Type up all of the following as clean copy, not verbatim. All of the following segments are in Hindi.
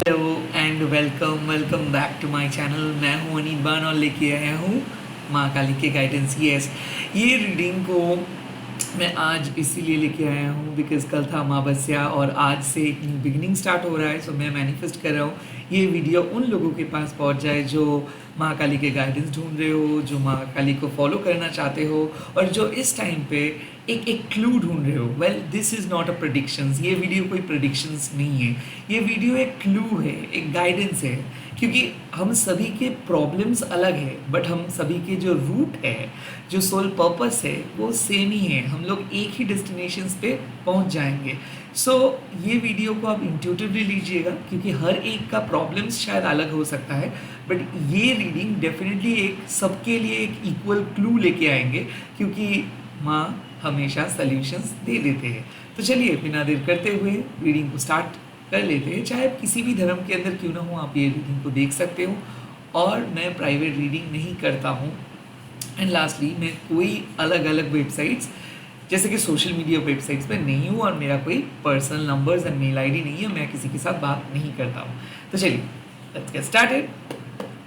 Hello and welcome back to my channel. मैं हूं अनीत बान और लेके आया हूं माँ काली के गाइडेंस। यस, ये रीडिंग को मैं आज इसीलिए लेके आया हूँ बिकॉज कल था अमावस्या और आज से एक न्यू बिगिनिंग स्टार्ट हो रहा है। सो मैं मैनिफेस्ट कर रहा हूँ ये वीडियो उन लोगों के पास पहुँच जाए जो माँ काली के गाइडेंस ढूंढ रहे हो, जो माँ काली को फॉलो करना चाहते हो और जो इस टाइम पे एक क्लू ढूंढ रहे हो। Well, this is not a predictions. ये वीडियो कोई प्रडिक्शंस नहीं है, ये वीडियो एक क्लू है, एक गाइडेंस है। क्योंकि हम सभी के प्रॉब्लम्स अलग है बट हम सभी के जो रूट है, जो सोल पर्पस है वो सेम ही है। हम लोग एक ही डेस्टिनेशंस पे पहुंच जाएंगे। सो ये वीडियो को आप इंट्यूटिवली लीजिएगा क्योंकि हर एक का प्रॉब्लम्स शायद अलग हो सकता है बट ये रीडिंग डेफिनेटली एक सबके लिए एक इक्वल क्लू लेके आएंगे क्योंकि माँ हमेशा सल्यूशंस दे देते हैं। तो चलिए बिना देर करते हुए रीडिंग को स्टार्ट कर लेते हैं। चाहे आप किसी भी धर्म के अंदर क्यों ना हो, आप ये रीडिंग को देख सकते हो और मैं प्राइवेट रीडिंग नहीं करता हूँ। एंड लास्टली, मैं कोई अलग अलग वेबसाइट्स जैसे कि सोशल मीडिया वेबसाइट्स पे नहीं हूँ और मेरा कोई personal numbers and mail ID नहीं है। मैं किसी के साथ बात नहीं करता हूँ। तो चलिए लेट्स गेट स्टार्टेड।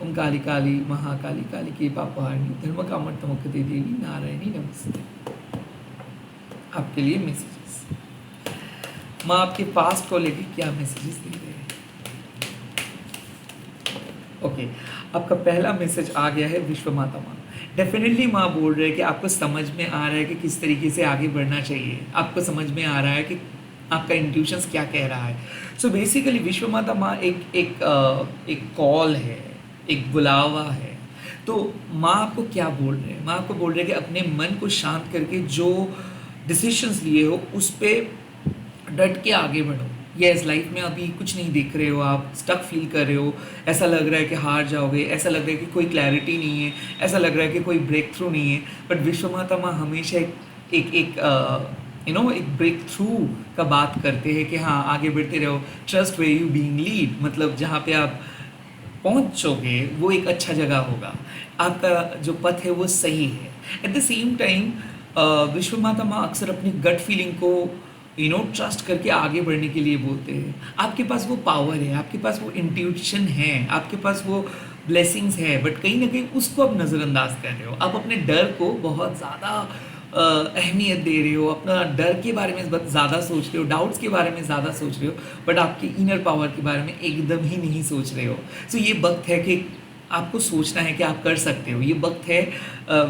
ओम काली काली महाकाली काली के पापहारिणी धर्म कामर्थमुक्ति देवी नारायणी नमस्ते। आपके लिए मैसेजेस, माँ आपके पास्ट को लेके क्या मैसेजेस दे रहे हैं। ओके, आपका पहला मैसेज आ गया है विश्व माता माँ। डेफिनेटली माँ बोल रहे हैं कि आपको समझ में आ रहा है कि किस तरीके से आगे बढ़ना चाहिए। आपको समझ में आ रहा है कि आपका इंट्यूशंस क्या कह रहा है। सो बेसिकली विश्व माता माँ एक कॉल है, एक बुलावा है। तो माँ आपको क्या बोल रहे हैं? माँ आपको बोल रहे हैं कि अपने मन को शांत करके जो डिसीशंस लिए हो उस पर डट के आगे बढ़ो। यस, लाइफ में अभी कुछ नहीं देख रहे हो, आप स्टक फील कर रहे हो, ऐसा लग रहा है कि हार जाओगे, ऐसा लग रहा है कि कोई क्लैरिटी नहीं है, ऐसा लग रहा है कि कोई ब्रेक थ्रू नहीं है। बट विश्व माता माँ हमेशा एक ब्रेक थ्रू का बात करते हैं कि हाँ आगे बढ़ते रहो। Trust way you being lead, मतलब जहाँ पे आप पहुँचोगे वो एक अच्छा जगह होगा। आपका जो पथ है वो सही है। एट द सेम टाइम विश्व माता माँ अक्सर अपनी गट फीलिंग को ट्रस्ट करके आगे बढ़ने के लिए बोलते हैं। आपके पास वो पावर है, आपके पास वो इंट्यूशन है, आपके पास वो ब्लेसिंग्स है बट कहीं ना कहीं उसको आप नज़रअंदाज कर रहे हो। आप अपने डर को बहुत ज़्यादा अहमियत दे रहे हो, अपना डर के बारे में बहुत ज़्यादा सोच रहे हो, डाउट्स के बारे में ज़्यादा सोच रहे हो बट आपके इनर पावर के बारे में एकदम ही नहीं सोच रहे हो। सो ये वक्त है कि आपको सोचना है कि आप कर सकते हो। ये वक्त है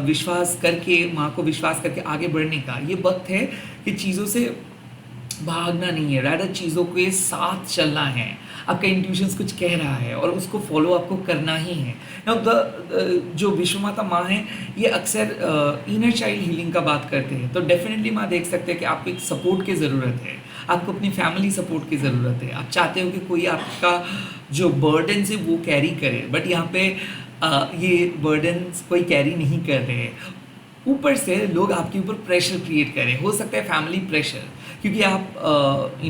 विश्वास करके, माँ को विश्वास करके आगे बढ़ने का। ये वक्त है कि चीज़ों से भागना नहीं है, रादर चीज़ों के साथ चलना है। आपका इंट्यूशंस कुछ कह रहा है और उसको फॉलो आपको करना ही है। नाउ जो विश्व माता माँ है ये अक्सर इनर चाइल्ड हीलिंग का बात करते हैं। तो डेफिनेटली माँ देख सकते हैं कि आपको एक सपोर्ट की ज़रूरत है, आपको अपनी फैमिली सपोर्ट की ज़रूरत है। आप चाहते हो कि कोई आपका जो बर्डन है वो कैरी करे बट यहाँ पे ये बर्डन्स कोई कैरी नहीं कर रहे हैं। ऊपर से लोग आपके ऊपर प्रेशर क्रिएट करें, हो सकता है फैमिली प्रेशर, क्योंकि आप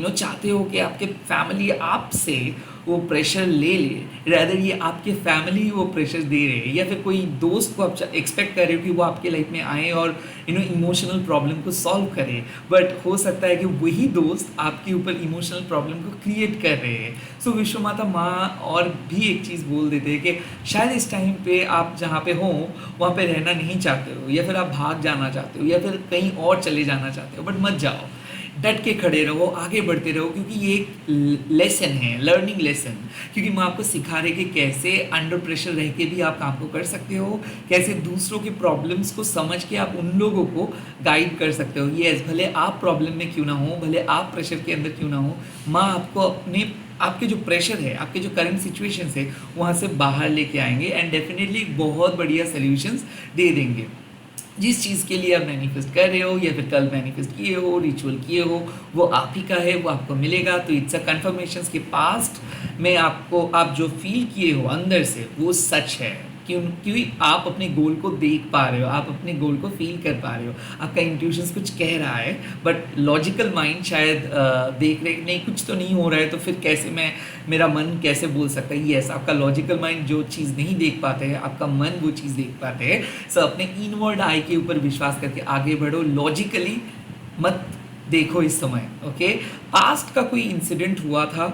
चाहते हो कि आपके फैमिली आपसे वो प्रेशर ले ले। रैदर ये आपके फैमिली वो प्रेशर दे रहे हैं या फिर कोई दोस्त को आप एक्सपेक्ट कर रहे हो कि वो आपके लाइफ में आए और इमोशनल प्रॉब्लम को सॉल्व करे। बट हो सकता है कि वही दोस्त आपके ऊपर इमोशनल प्रॉब्लम को क्रिएट कर रहे हैं। सो विश्व माता माँ और भी एक चीज़ बोल देते हैं कि शायद इस टाइम पे आप जहाँ पे हो वहाँ पे रहना नहीं चाहते हो या फिर आप भाग जाना चाहते हो या फिर कहीं और चले जाना चाहते हो बट मत जाओ। डट के खड़े रहो, आगे बढ़ते रहो क्योंकि ये एक लेसन है, लर्निंग लेसन। क्योंकि मैं आपको सिखा रही कि कैसे अंडर प्रेशर रह के भी आप काम को कर सकते हो, कैसे दूसरों के प्रॉब्लम्स को समझ के आप उन लोगों को गाइड कर सकते हो। यस, भले आप प्रॉब्लम में क्यों ना हो, भले आप प्रेशर के अंदर क्यों ना हो, माँ आपको आपके जो प्रेशर है, आपके जो करंट सिचुएशन है वहाँ से बाहर लेके आएंगे एंड डेफिनेटली बहुत बढ़िया सॉल्यूशंस दे देंगे। जिस चीज़ के लिए आप मैनिफेस्ट कर रहे हो या फिर कल मैनिफेस्ट किए हो, रिचुअल किए हो, वो आप ही का है, वो आपको मिलेगा। तो इट्स अ कन्फर्मेशन के पास्ट में आपको आप जो फील किए हो अंदर से वो सच है। क्योंकि आप अपने गोल को देख पा रहे हो, आप अपने गोल को फील कर पा रहे हो। आपका इंट्यूशंस कुछ कह रहा है बट लॉजिकल माइंड शायद देख रहे नहीं, कुछ तो नहीं हो रहा है तो फिर कैसे मेरा मन कैसे बोल सकता है। यस, आपका लॉजिकल माइंड जो चीज़ नहीं देख पाते हैं, आपका मन वो चीज़ देख पाते हैं। सो अपने इनवर्ड आई के ऊपर विश्वास करके आगे बढ़ो, लॉजिकली मत देखो इस समय। ओके, पास्ट का कोई इंसिडेंट हुआ था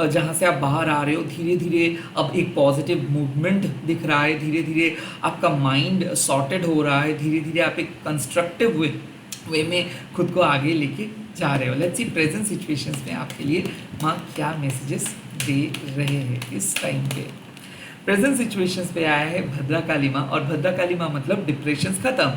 जहाँ से आप बाहर आ रहे हो, धीरे धीरे अब एक पॉजिटिव मूवमेंट दिख रहा है, धीरे धीरे आपका माइंड सॉर्टेड हो रहा है, धीरे धीरे आप एक कंस्ट्रक्टिव वे में खुद को आगे लेके जा रहे हो। लेट्स सी प्रेजेंट सिचुएशंस में आपके लिए माँ क्या मैसेजेस दे रहे हैं इस टाइम पे। प्रेजेंट सिचुएशंस पे आया है भद्रकाली माँ, और भद्रकाली माँ मतलब डिप्रेशन खत्म।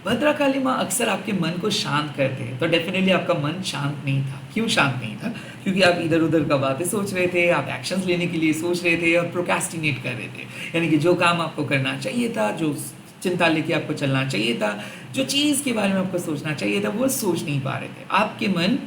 भद्रकाली माँ अक्सर आपके मन को शांत करते हैं, तो डेफिनेटली आपका मन शांत नहीं था। क्यों शांत नहीं था? क्योंकि आप इधर उधर का बातें सोच रहे थे, आप एक्शंस लेने के लिए सोच रहे थे और प्रोक्रेस्टिनेट कर रहे थे। यानी कि जो काम आपको करना चाहिए था, जो चिंता लेके आपको चलना चाहिए था, जो चीज़ के बारे में आपको सोचना चाहिए था, वो सोच नहीं पा रहे थे। आपके मन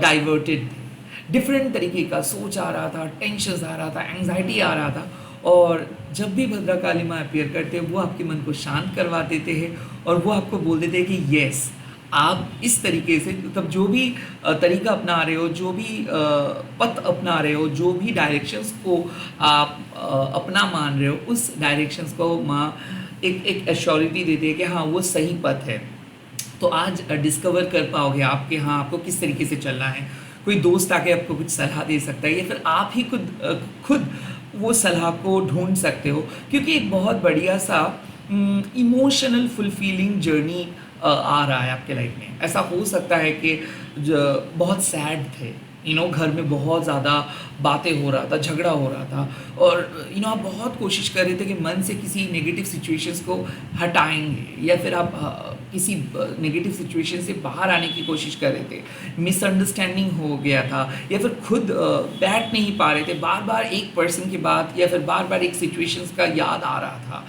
डाइवर्टेड थे, डिफरेंट तरीके का सोच आ रहा था, टेंशन आ रहा था, एंग्जाइटी आ रहा था। और जब भी भद्रकाली माँ अपीयर करते हैं, वो आपके मन को शांत करवा देते हैं और वो आपको बोल देते हैं कि यस, आप इस तरीके से, मतलब जो भी तरीका अपना रहे हो, जो भी पथ अपना रहे हो, जो भी डायरेक्शंस को आप अपना मान रहे हो, उस डायरेक्शंस को माँ एक एश्योरिटी देती है कि हाँ वो सही पथ है। तो आज डिस्कवर कर पाओगे आप कि हाँ आपको किस तरीके से चलना है। कोई दोस्त आके आपको कुछ सलाह दे सकता है या फिर आप ही खुद वो सलाह को ढूंढ सकते हो, क्योंकि एक बहुत बढ़िया सा इमोशनल फुलफिलिंग जर्नी आ रहा है आपके लाइफ में। ऐसा हो सकता है कि बहुत सैड थे, घर में बहुत ज़्यादा बातें हो रहा था, झगड़ा हो रहा था, और आप बहुत कोशिश कर रहे थे कि मन से किसी नेगेटिव सिचुएशंस को हटाएंगे, या फिर आप किसी नेगेटिव सिचुएशन से बाहर आने की कोशिश कर रहे थे। मिसअंडरस्टैंडिंग हो गया था, या फिर खुद बैठ नहीं पा रहे थे, बार बार एक पर्सन की बात या फिर बार बार एक सिचुएशंस का याद आ रहा था।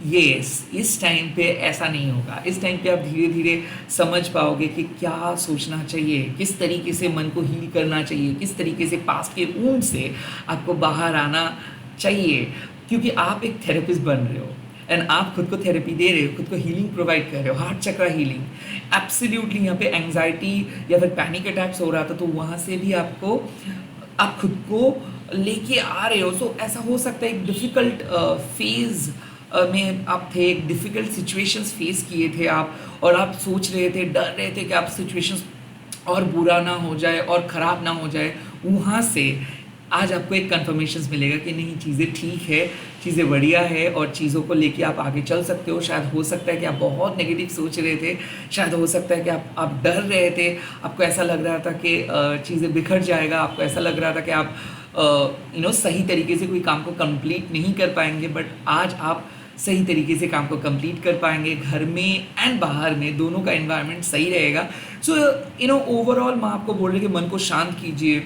इस टाइम पे ऐसा नहीं होगा। इस टाइम पे आप धीरे धीरे समझ पाओगे कि क्या सोचना चाहिए, किस तरीके से मन को हील करना चाहिए, किस तरीके से पास्ट के वुंड से आपको बाहर आना चाहिए, क्योंकि आप एक थेरेपिस्ट बन रहे हो एंड आप खुद को थेरेपी दे रहे हो, खुद को हीलिंग प्रोवाइड कर रहे हो, हार्ट चक्रा हीलिंग। एब्सोल्युटली यहाँ पे एंग्जाइटी या फिर पैनिक अटैक्स हो रहा था, तो वहाँ से भी आप खुद को लेके आ रहे हो। सो ऐसा हो सकता है एक डिफ़िकल्ट फेज़ में आप थे, एक डिफ़िकल्ट सिचुएशंस फेस किए थे आप, और आप सोच रहे थे, डर रहे थे कि आप सिचुएशंस और बुरा ना हो जाए और ख़राब ना हो जाए। वहाँ से आज आपको एक कन्फर्मेशंस मिलेगा कि नहीं, चीज़ें ठीक है, चीज़ें बढ़िया है और चीज़ों को लेके आप आगे चल सकते हो। शायद हो सकता है कि आप बहुत नेगेटिव सोच रहे थे, शायद हो सकता है कि आप डर रहे थे, आपको ऐसा लग रहा था कि चीज़ें बिखर जाएगा, आपको ऐसा लग रहा था कि आप सही तरीके से कोई काम को कंप्लीट नहीं कर पाएंगे। बट आज आप सही तरीके से काम को कंप्लीट कर पाएंगे, घर में एंड बाहर में दोनों का एनवायरनमेंट सही रहेगा। सो ओवरऑल मैं आपको बोल रही कि मन को शांत कीजिए,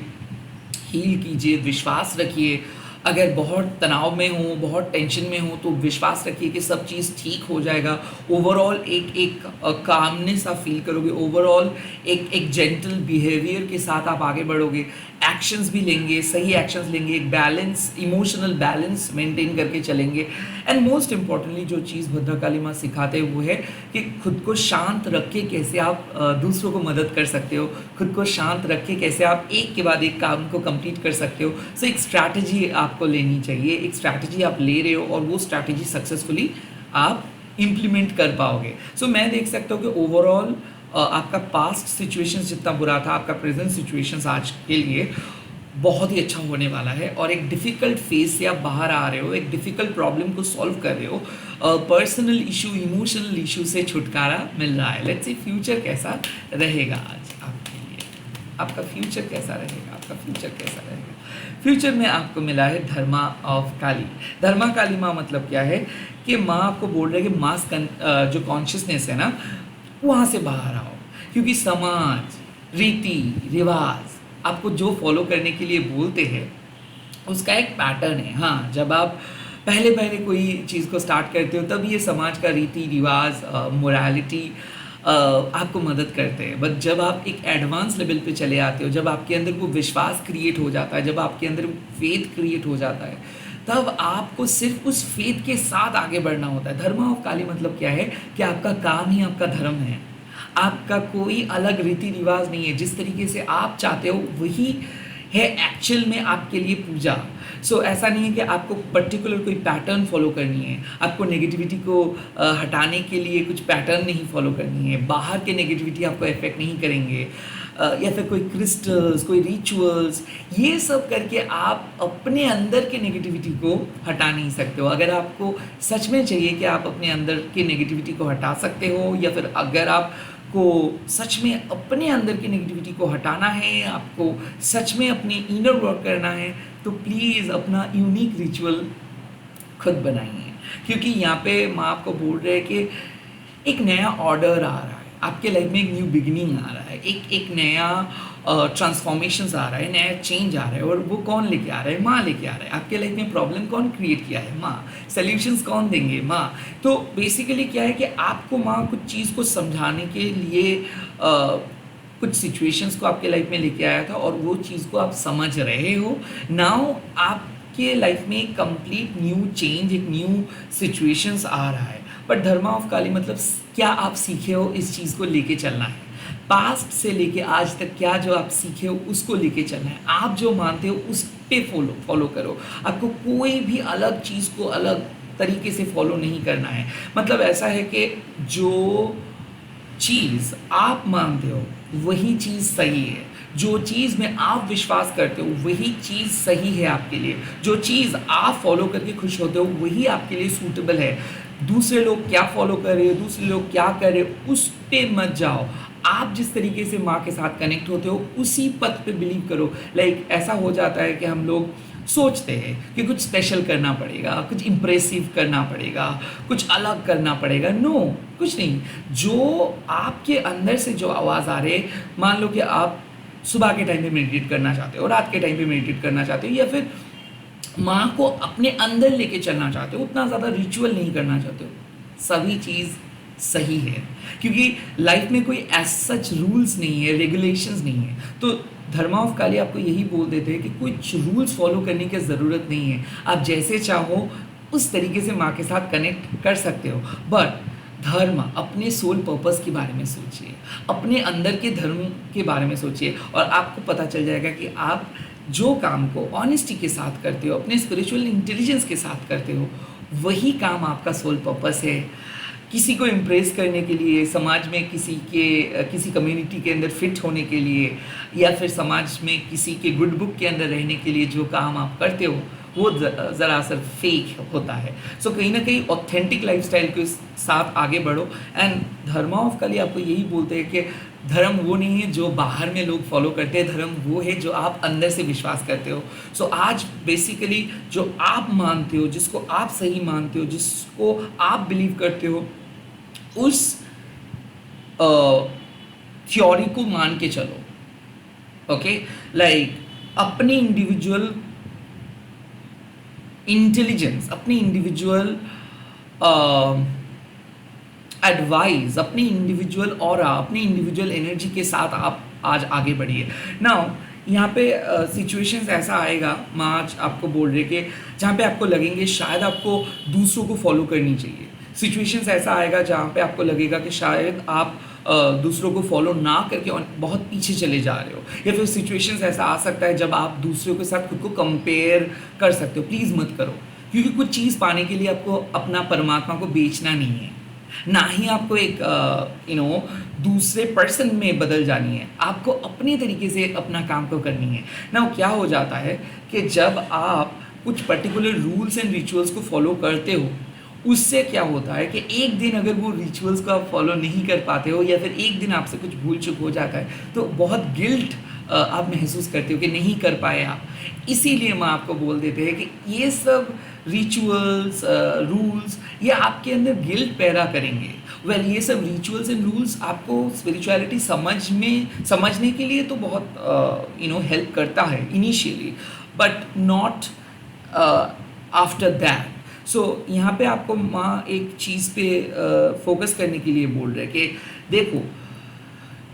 हील कीजिए, विश्वास रखिए। अगर बहुत तनाव में हो, बहुत टेंशन में हो, तो विश्वास रखिए कि सब चीज़ ठीक हो जाएगा। ओवरऑल एक कामनेस आप फील करोगे, ओवरऑल एक जेंटल बिहेवियर के साथ आप आगे बढ़ोगे, एक्शंस भी लेंगे, सही एक्शंस लेंगे, एक बैलेंस, इमोशनल बैलेंस मेंटेन करके चलेंगे। एंड मोस्ट इम्पॉर्टेंटली जो चीज़ भद्रकाली माँ सिखाते हैं वो है कि खुद को शांत रख के कैसे आप दूसरों को मदद कर सकते हो, खुद को शांत रख के कैसे आप एक के बाद एक काम को कंप्लीट कर सकते हो। सो एक स्ट्रैटेजी आपको लेनी चाहिए, एक स्ट्रैटेजी आप ले रहे हो और वो स्ट्रैटेजी सक्सेसफुली आप इम्प्लीमेंट कर पाओगे। सो मैं देख सकता हूँ कि ओवरऑल आपका पास्ट सिचुएशन जितना बुरा था, आपका प्रेजेंट सिचुएशंस आज के लिए बहुत ही अच्छा होने वाला है, और एक डिफ़िकल्ट फेज से आप बाहर आ रहे हो, एक डिफ़िकल्ट प्रॉब्लम को सॉल्व कर रहे हो, पर्सनल इशू, इमोशनल इशू से छुटकारा मिल रहा है। लेट्स सी फ्यूचर कैसा रहेगा आज आपके लिए, आपका फ्यूचर कैसा रहेगा, आपका फ्यूचर कैसा रहेगा। फ्यूचर में आपको मिला है धर्मा ऑफ काली। धर्मा काली माँ मतलब क्या है कि माँ आपको बोल रहे हैं कि मास जो कॉन्शियसनेस है ना, वहाँ से बाहर आओ, क्योंकि समाज, रीति रिवाज आपको जो फॉलो करने के लिए बोलते हैं उसका एक पैटर्न है। हाँ, जब आप पहले कोई चीज़ को स्टार्ट करते हो तब ये समाज का रीति रिवाज, मोरालिटी आपको मदद करते हैं। बट जब आप एक एडवांस लेवल पे चले आते हो, जब आपके अंदर वो विश्वास क्रिएट हो जाता है, जब आपके अंदर फेथ क्रिएट हो जाता है, तब आपको सिर्फ उस फेथ के साथ आगे बढ़ना होता है। धर्म ऑफ काली मतलब क्या है कि आपका काम ही आपका धर्म है, आपका कोई अलग रीति रिवाज नहीं है। जिस तरीके से आप चाहते हो वही है एक्चुअल में आपके लिए पूजा। सो ऐसा नहीं है कि आपको पर्टिकुलर कोई पैटर्न फॉलो करनी है, आपको नेगेटिविटी को हटाने के लिए कुछ पैटर्न नहीं फॉलो करनी है, बाहर के नेगेटिविटी आपको इफेक्ट नहीं करेंगे, या फिर कोई क्रिस्टल्स, कोई रिचुअल्स, ये सब करके आप अपने अंदर के नेगेटिविटी को हटा नहीं सकते हो। अगर आपको सच में चाहिए कि आप अपने अंदर की नेगेटिविटी को हटा सकते हो, या फिर अगर आपको सच में अपने अंदर की नेगेटिविटी को हटाना है, आपको सच में अपने इनर वर्क करना है, तो प्लीज़ अपना यूनिक रिचुअल खुद बनाइए। क्योंकि यहाँ पे माँ आपको बोल रहे हैं कि एक नया ऑर्डर आ रहा है आपके लाइफ में, एक न्यू बिगिनिंग आ रहा है, एक नया ट्रांसफॉर्मेशंस आ रहा है, नया चेंज आ रहा है। और वो कौन लेके आ रहा है? माँ लेके आ रहा है। आपके लाइफ में प्रॉब्लम कौन क्रिएट किया है? माँ। सॉल्यूशंस कौन देंगे? माँ। तो बेसिकली क्या है कि आपको माँ कुछ चीज़ को समझाने के लिए कुछ सिचुएशंस को आपके लाइफ में लेके आया था, और वो चीज़ को आप समझ रहे हो। नाउ आपके लाइफ में एक कंप्लीट न्यू चेंज, एक न्यू सिचुएशंस आ रहा है। बट धर्मा ऑफ काली मतलब क्या आप सीखे हो, इस चीज़ को लेके चलना है। पास्ट से लेके आज तक क्या जो आप सीखे हो उसको लेके चलना है। आप जो मानते हो उस पे फॉलो करो। आपको कोई भी अलग चीज़ को अलग तरीके से फॉलो नहीं करना है। मतलब ऐसा है कि जो चीज़ आप मानते हो वही चीज़ सही है। जो चीज़ में आप विश्वास करते हो वही चीज़ सही है आपके लिए। जो चीज़ आप फॉलो करके खुश होते हो वही आपके लिए सूटेबल है। दूसरे लोग क्या फॉलो कर रहे हो, दूसरे लोग क्या कर रहे हो, उस पे मत जाओ। आप जिस तरीके से माँ के साथ कनेक्ट होते हो उसी पथ पे बिलीव करो। लाइक ऐसा हो जाता है कि हम लोग सोचते हैं कि कुछ स्पेशल करना पड़ेगा, कुछ इम्प्रेसिव करना पड़ेगा, कुछ अलग करना पड़ेगा। नो, कुछ नहीं। जो आपके अंदर से जो आवाज़ आ रही है, मान लो कि आप सुबह के टाइम पे मेडिटेट करना चाहते हो, रात के टाइम पे मेडिटेट करना चाहते हो, या फिर माँ को अपने अंदर लेके चलना चाहते हो, उतना ज़्यादा रिचुअल नहीं करना चाहते हो, सभी चीज़ सही है। क्योंकि लाइफ में कोई एज सच रूल्स नहीं है, रेगुलेशंस नहीं है। तो धर्मा ऑफ काली आपको यही बोल देते हैं कि कुछ रूल्स फॉलो करने की ज़रूरत नहीं है। आप जैसे चाहो उस तरीके से माँ के साथ कनेक्ट कर सकते हो। बट धर्म, अपने सोल पर्पस के बारे में सोचिए, अपने अंदर के धर्म के बारे में सोचिए, और आपको पता चल जाएगा कि आप जो काम को ऑनेस्टी के साथ करते हो, अपने स्पिरिचुअल इंटेलिजेंस के साथ करते हो, वही काम आपका सोल पर्पस है। किसी को इम्प्रेस करने के लिए, समाज में किसी कम्युनिटी के अंदर फिट होने के लिए, या फिर समाज में किसी के गुड बुक के अंदर रहने के लिए जो काम आप करते हो वो ज़रा सा फेक होता है। सो कहीं ना कहीं ऑथेंटिक लाइफस्टाइल के साथ आगे बढ़ो। एंड धर्मा ऑफ काली आपको यही बोलते हैं कि धर्म वो नहीं है जो बाहर में लोग फॉलो करते हैं, धर्म वो है जो आप अंदर से विश्वास करते हो। सो आज बेसिकली जो आप मानते हो, जिसको आप सही मानते हो, जिसको आप बिलीव करते हो, उस थ्योरी को मान के चलो। ओके, लाइक अपनी इंडिविजुअल इंटेलिजेंस, अपनी इंडिविजुअल एडवाइस, अपनी इंडिविजुअल ऑरा, अपनी इंडिविजुअल एनर्जी के साथ आप आज आगे बढ़िए। नाउ यहाँ पे सिचुएशंस ऐसा आएगा, माँ आज आपको बोल रहे कि जहाँ पे आपको लगेंगे शायद आपको दूसरों को फॉलो करनी चाहिए। सिचुएशंस ऐसा आएगा जहाँ पे आपको लगेगा कि शायद आप दूसरों को फॉलो ना करके बहुत पीछे चले जा रहे हो। या फिर सिचुएशंस ऐसा आ सकता है जब आप दूसरों के साथ खुद को कंपेयर कर सकते हो। प्लीज़ मत करो, क्योंकि कुछ चीज़ पाने के लिए आपको अपना परमात्मा को बेचना नहीं है, ना ही आपको एक दूसरे पर्सन में बदल जानी है। आपको अपने तरीके से अपना काम को करनी है ना। क्या हो जाता है कि जब आप कुछ पर्टिकुलर रूल्स एंड रिचुअल्स को फॉलो करते हो, उससे क्या होता है कि एक दिन अगर वो रिचुअल्स को आप फॉलो नहीं कर पाते हो, या फिर एक दिन आपसे कुछ भूल चूक हो जाता है, तो बहुत गिल्ट आप महसूस करते हो कि नहीं कर पाए आप। इसीलिए मैं आपको बोल देते हैं कि ये सब रिचुअल्स, रूल्स, ये आपके अंदर गिल्ट पैदा करेंगे। वेल, ये सब रिचुअल्स एंड रूल्स आपको स्पिरिचुअलिटी समझने के लिए तो बहुत हेल्प करता है initially, but not after that. So यहाँ पे आपको माँ एक चीज़ पे फोकस करने के लिए बोल रहे कि देखो,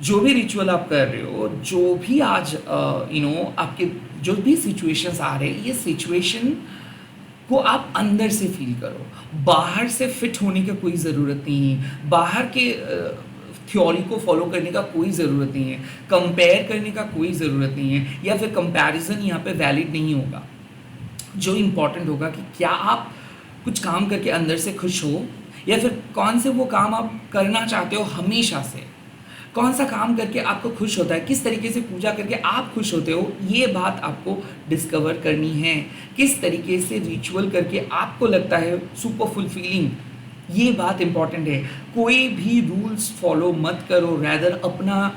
जो भी रिचुअल आप कर रहे हो, जो भी आज आपके जो भी सिचुएशंस आ रहे हैं, ये सिचुएशन को आप अंदर से फील करो। बाहर से फिट होने की कोई ज़रूरत नहीं है, बाहर के थ्योरी को फॉलो करने का कोई ज़रूरत नहीं है, कंपेयर करने का कोई ज़रूरत नहीं है, या फिर कंपैरिजन यहाँ पे वैलिड नहीं होगा। जो इम्पॉर्टेंट होगा कि क्या आप कुछ काम करके अंदर से खुश हो, या फिर कौन से वो काम आप करना चाहते हो हमेशा से। कौन सा काम करके आपको खुश होता है, किस तरीके से पूजा करके आप खुश होते हो, ये बात आपको डिस्कवर करनी है। किस तरीके से रिचुअल करके आपको लगता है सुपर फुलफिलिंग, ये बात इंपॉर्टेंट है। कोई भी रूल्स फॉलो मत करो, रैदर अपना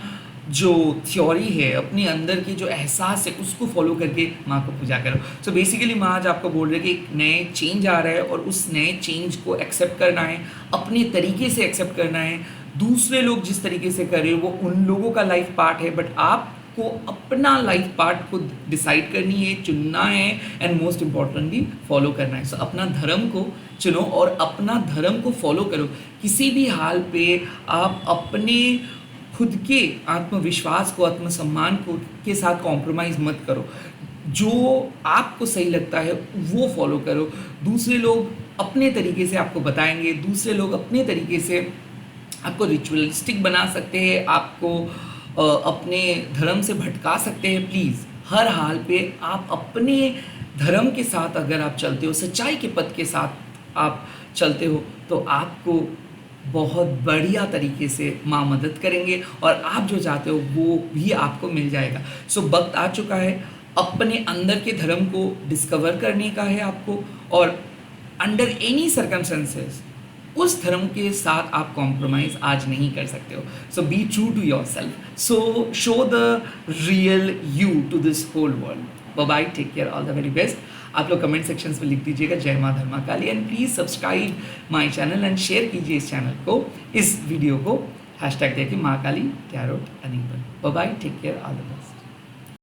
जो थ्योरी है, अपने अंदर के जो एहसास है उसको फॉलो करके माँ को पूजा करो। सो बेसिकली माँ आज आपको बोल रहे हैं कि एक नए चेंज आ रहा है और उस नए चेंज को एक्सेप्ट करना है, अपने तरीके से एक्सेप्ट करना है। दूसरे लोग जिस तरीके से कर रहे हो वो उन लोगों का लाइफ पार्ट है, बट आपको अपना लाइफ पार्ट को डिसाइड करनी है, चुनना है एंड मोस्ट इम्पॉर्टेंटली फॉलो करना है। सो अपना धर्म को चुनो और अपना धर्म को फॉलो करो। किसी भी हाल पे आप अपने खुद के आत्मविश्वास को, आत्मसम्मान को के साथ कॉम्प्रोमाइज़ मत करो। जो आपको सही लगता है वो फॉलो करो। दूसरे लोग अपने तरीके से आपको बताएंगे, दूसरे लोग अपने तरीके से आपको रिचुअलिस्टिक बना सकते हैं, आपको अपने धर्म से भटका सकते हैं। प्लीज़ हर हाल पे आप अपने धर्म के साथ अगर आप चलते हो, सच्चाई के पथ के साथ आप चलते हो, तो आपको बहुत बढ़िया तरीके से माँ मदद करेंगे और आप जो चाहते हो वो भी आपको मिल जाएगा। सो वक्त आ चुका है अपने अंदर के धर्म को डिस्कवर करने का है आपको, और अंडर एनी सर्कमस्टेंसेस उस धर्म के साथ आप कॉम्प्रोमाइज़ आज नहीं कर सकते हो। So be true to yourself, so show the real you to this whole world. Bye bye, take care, all the very best. आप लोग कमेंट सेक्शंस में लिख दीजिएगा जय माँ Dharma Kali, and please subscribe my channel and share कीजिए इस चैनल को, इस वीडियो को, हैशटैग देखिए Maa Kali tarot animal. Bye bye, take care, all the best.